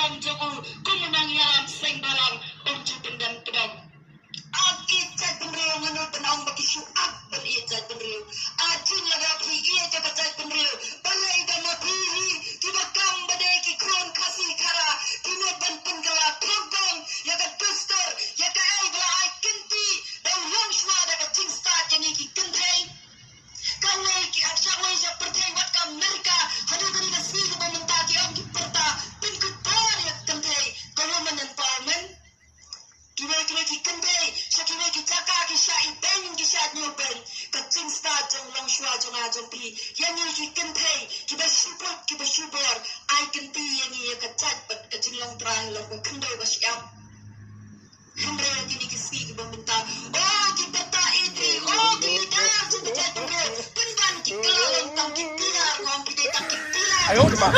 Ang Joko kung nangyayam sing balang ang jupendan pedang. Icat penriu menurut penang bagi syuak bericat penriu. Ajin lagi ia jagat penriu. Balai dan mabihi dibakam badai ki kron kasih kara. Tino ban penggala tongkong ya ka duster ya ka ai bela ai kenti. Dan long shwa da ka jing start yang ki kentrei. Kawai ki aksawai sa pertai wat ka Amerika. Hadu kani ka si ka mementaki ang ki perta. Pinku par ya kentrei. Government empowerment. Kira-kira ki kendai, sakira ki taka ki syai ben ki syat nyoben, kacing sta jong long shua jong ajong pi, yang ni ki kendai, ki bersyukur, ai kenti yang ni kacat bet kacing long trai long kendai basyam. Hendre yang ni ki si ki meminta, oh ki peta idri, oh ki lidar jong jat bro, pendan ki kelalong tang ki tilar ngom ki tak ki tilar. Ayo, Pak.